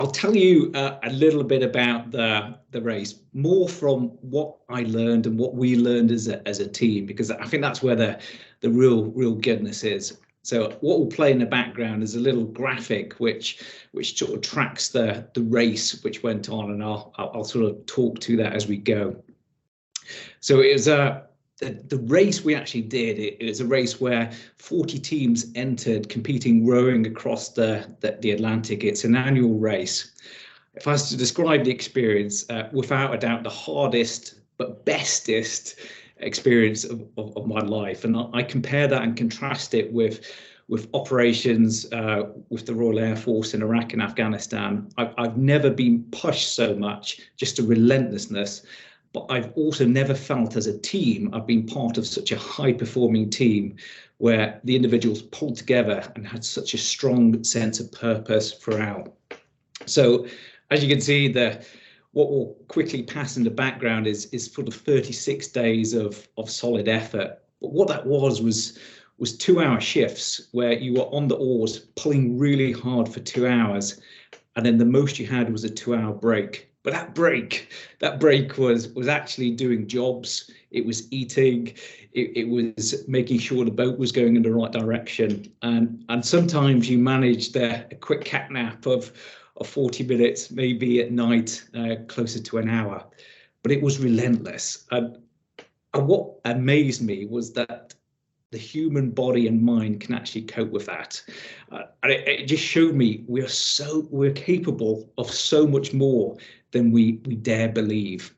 I'll tell you a little bit about the race, more from what I learned and what we learned as a team, because I think that's where the real goodness is. So what we'll play in the background is a little graphic which sort of tracks the race which went on, and I'll sort of talk to that as we go. So it was the race we actually did. It was a race where 40 teams entered, competing rowing across the Atlantic. It's an annual race. If I was to describe the experience, without a doubt, the hardest but bestest experience of my life. And I compare that and contrast it with operations with the Royal Air Force in Iraq and Afghanistan. I've never been pushed so much, just a relentlessness. But I've also never felt as a team, I've been part of such a high performing team where the individuals pulled together and had such a strong sense of purpose throughout. So as you can see, what will quickly pass in the background is sort of 36 days of solid effort. But what that was 2-hour shifts where you were on the oars pulling really hard for 2 hours. And then the most you had was a 2-hour break. But that break was actually doing jobs. It was eating. It was making sure the boat was going in the right direction. And sometimes you managed a quick cat nap of 40 minutes, maybe at night, closer to an hour. But it was relentless. And what amazed me was that the human body and mind can actually cope with that. And it just showed me we're capable of so much more than we dare believe.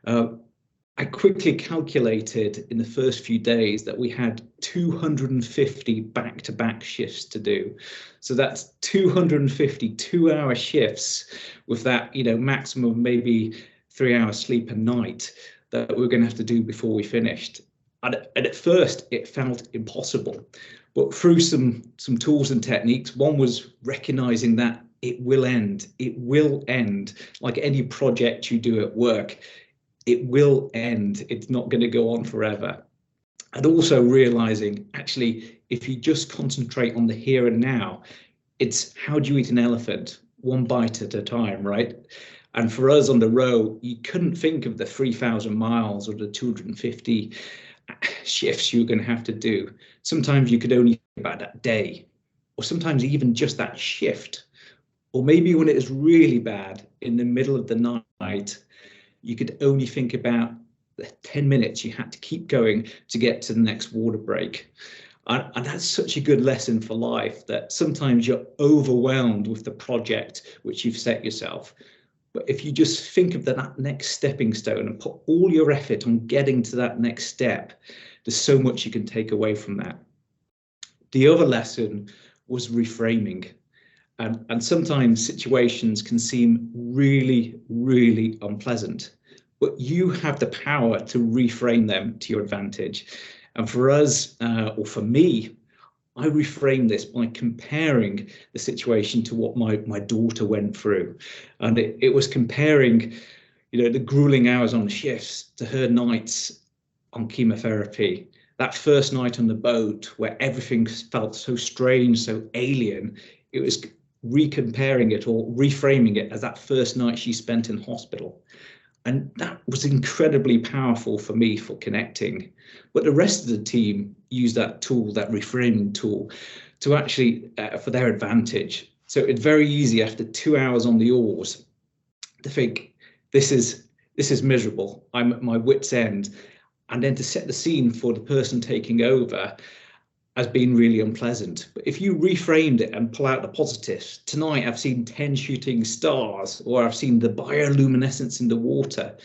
I quickly calculated in the first few days that we had 250 back-to-back shifts to do. So that's 250 2-hour shifts with that, maximum of maybe 3 hours sleep a night that we're going to have to do before we finished. And at first it felt impossible, but through some tools and techniques, one was recognizing that it will end. It will end. Like any project you do at work, it will end. It's not going to go on forever. And also realizing, actually, if you just concentrate on the here and now, it's how do you eat an elephant? One bite at a time, right? And for us on the row, you couldn't think of the 3,000 miles or the 250 shifts you're going to have to do. Sometimes you could only think about that day, or sometimes even just that shift. Or maybe when it was really bad in the middle of the night, you could only think about the 10 minutes you had to keep going to get to the next water break. And that's such a good lesson for life, that sometimes you're overwhelmed with the project which you've set yourself. But if you just think of that next stepping stone and put all your effort on getting to that next step, there's so much you can take away from that. The other lesson was reframing. And sometimes situations can seem really, really unpleasant, but you have the power to reframe them to your advantage. And for us, or for me, I reframed this by comparing the situation to what my daughter went through. And it was comparing, the grueling hours on the shifts to her nights on chemotherapy. That first night on the boat where everything felt so strange, so alien, it was recomparing it or reframing it as that first night she spent in hospital. And that was incredibly powerful for me for connecting. But the rest of the team used that tool, that reframing tool, to actually for their advantage. So it's very easy after 2 hours on the oars to think, this is miserable. I'm at my wit's end. And then to set the scene for the person taking over has been really unpleasant. But if you reframed it and pull out the positives, tonight I've seen 10 shooting stars, or I've seen the bioluminescence in the water,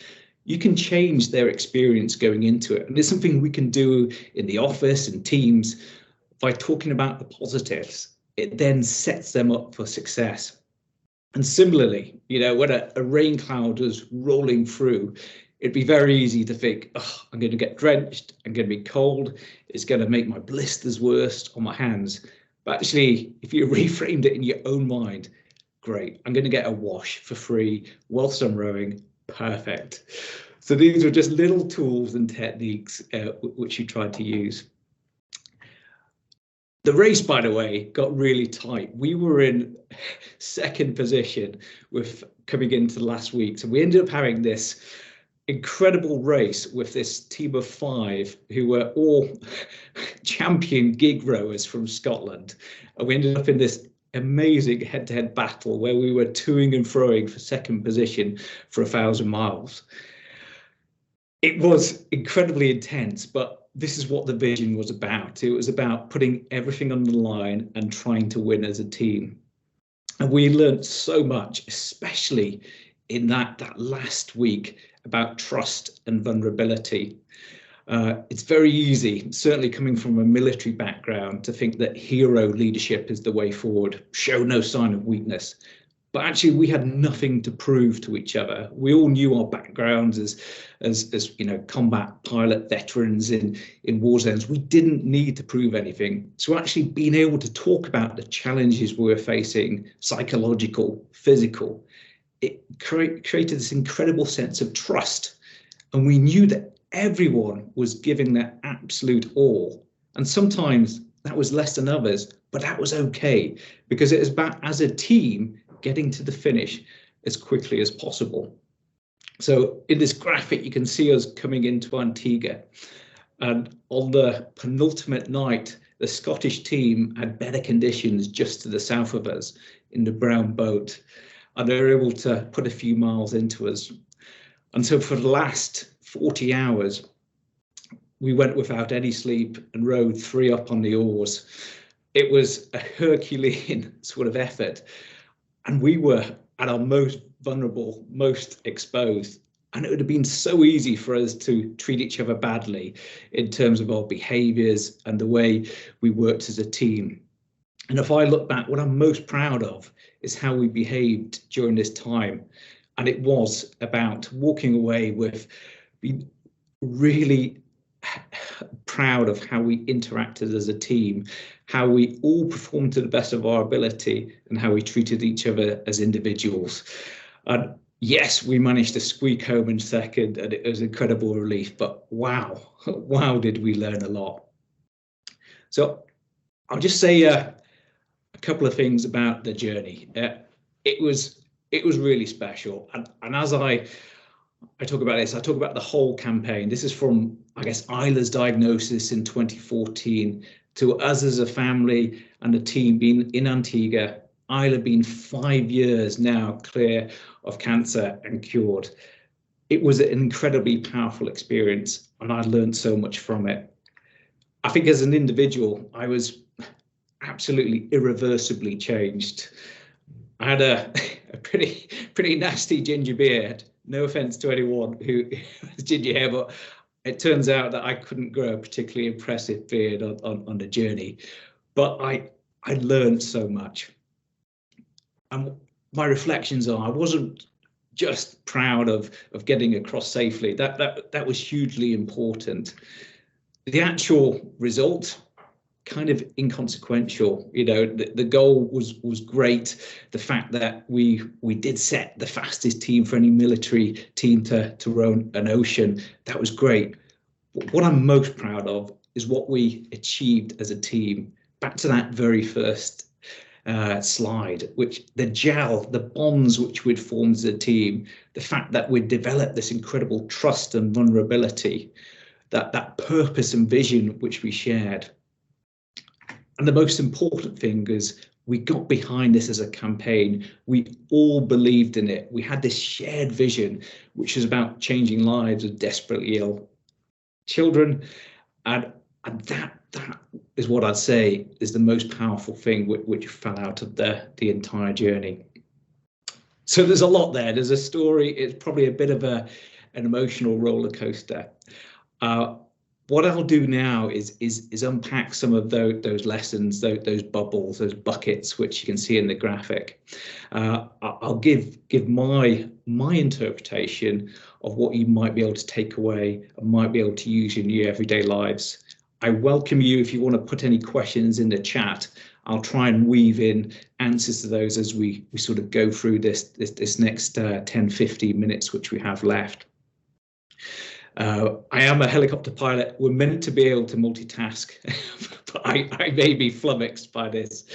you can change their experience going into it. And it's something we can do in the office and teams by talking about the positives. It then sets them up for success. And similarly, when a rain cloud is rolling through, it'd be very easy to think, oh, I'm going to get drenched, I'm going to be cold, it's going to make my blisters worse on my hands. But actually, if you reframed it in your own mind, great, I'm going to get a wash for free whilst I'm rowing, perfect. So these are just little tools and techniques which you tried to use. The race, by the way, got really tight. We were in second position with coming into the last week. So we ended up having this incredible race with this team of 5 who were all champion gig rowers from Scotland. And we ended up in this amazing head-to-head battle where we were toing and froing for second position for 1,000 miles. It was incredibly intense, but this is what the vision was about. It was about putting everything on the line and trying to win as a team. And we learned so much, especially in that last week, about trust and vulnerability. It's very easy, certainly coming from a military background, to think that hero leadership is the way forward, show no sign of weakness. But actually, we had nothing to prove to each other. We all knew our backgrounds as you know, combat pilot veterans in war zones. We didn't need to prove anything. So actually being able to talk about the challenges we were facing, psychological, physical, it created this incredible sense of trust. And we knew that everyone was giving their absolute all. And sometimes that was less than others, but that was okay, because it was about, as a team, getting to the finish as quickly as possible. So in this graphic, you can see us coming into Antigua. And on the penultimate night, the Scottish team had better conditions just to the south of us in the brown boat. And they were able to put a few miles into us. And so for the last 40 hours, we went without any sleep and rowed 3 up on the oars. It was a Herculean sort of effort. And we were at our most vulnerable, most exposed. And it would have been so easy for us to treat each other badly in terms of our behaviours and the way we worked as a team. And if I look back, what I'm most proud of is how we behaved during this time. And it was about walking away with being really proud of how we interacted as a team, how we all performed to the best of our ability, and how we treated each other as individuals. And yes, we managed to squeak home in second, and it was incredible relief, but wow, did we learn a lot. So I'll just say a couple of things about the journey. It was really special, and as I talk about this, I talk about the whole campaign. This is from, I guess, Isla's diagnosis in 2014 to us as a family and a team being in Antigua, Isla being 5 years now clear of cancer and cured. It was an incredibly powerful experience, and I learned so much from it. I think as an individual, I was absolutely irreversibly changed. I had a pretty nasty ginger beard. No offense to anyone who has ginger hair, but it turns out that I couldn't grow a particularly impressive beard on the journey. But I learned so much. And my reflections are, I wasn't just proud of getting across safely. That was hugely important. The actual result, kind of inconsequential. You know, the goal was great. The fact that we did set the fastest team for any military team to row an ocean, that was great. But what I'm most proud of is what we achieved as a team. Back to that very first slide, which the bonds which we'd formed as a team, the fact that we'd developed this incredible trust and vulnerability, that purpose and vision which we shared. And the most important thing is we got behind this as a campaign. We all believed in it. We had this shared vision, which is about changing lives of desperately ill children. And that is what I'd say is the most powerful thing which fell out of the entire journey. So there's a lot there. There's a story. It's probably a bit of an emotional roller coaster. What I'll do now is unpack some of those lessons, those bubbles, those buckets, which you can see in the graphic. I'll give my interpretation of what you might be able to take away and might be able to use in your everyday lives. I welcome you if you want to put any questions in the chat. I'll try and weave in answers to those as we sort of go through this next 10, 15 minutes which we have left. I am a helicopter pilot. We're meant to be able to multitask, but I may be flummoxed by this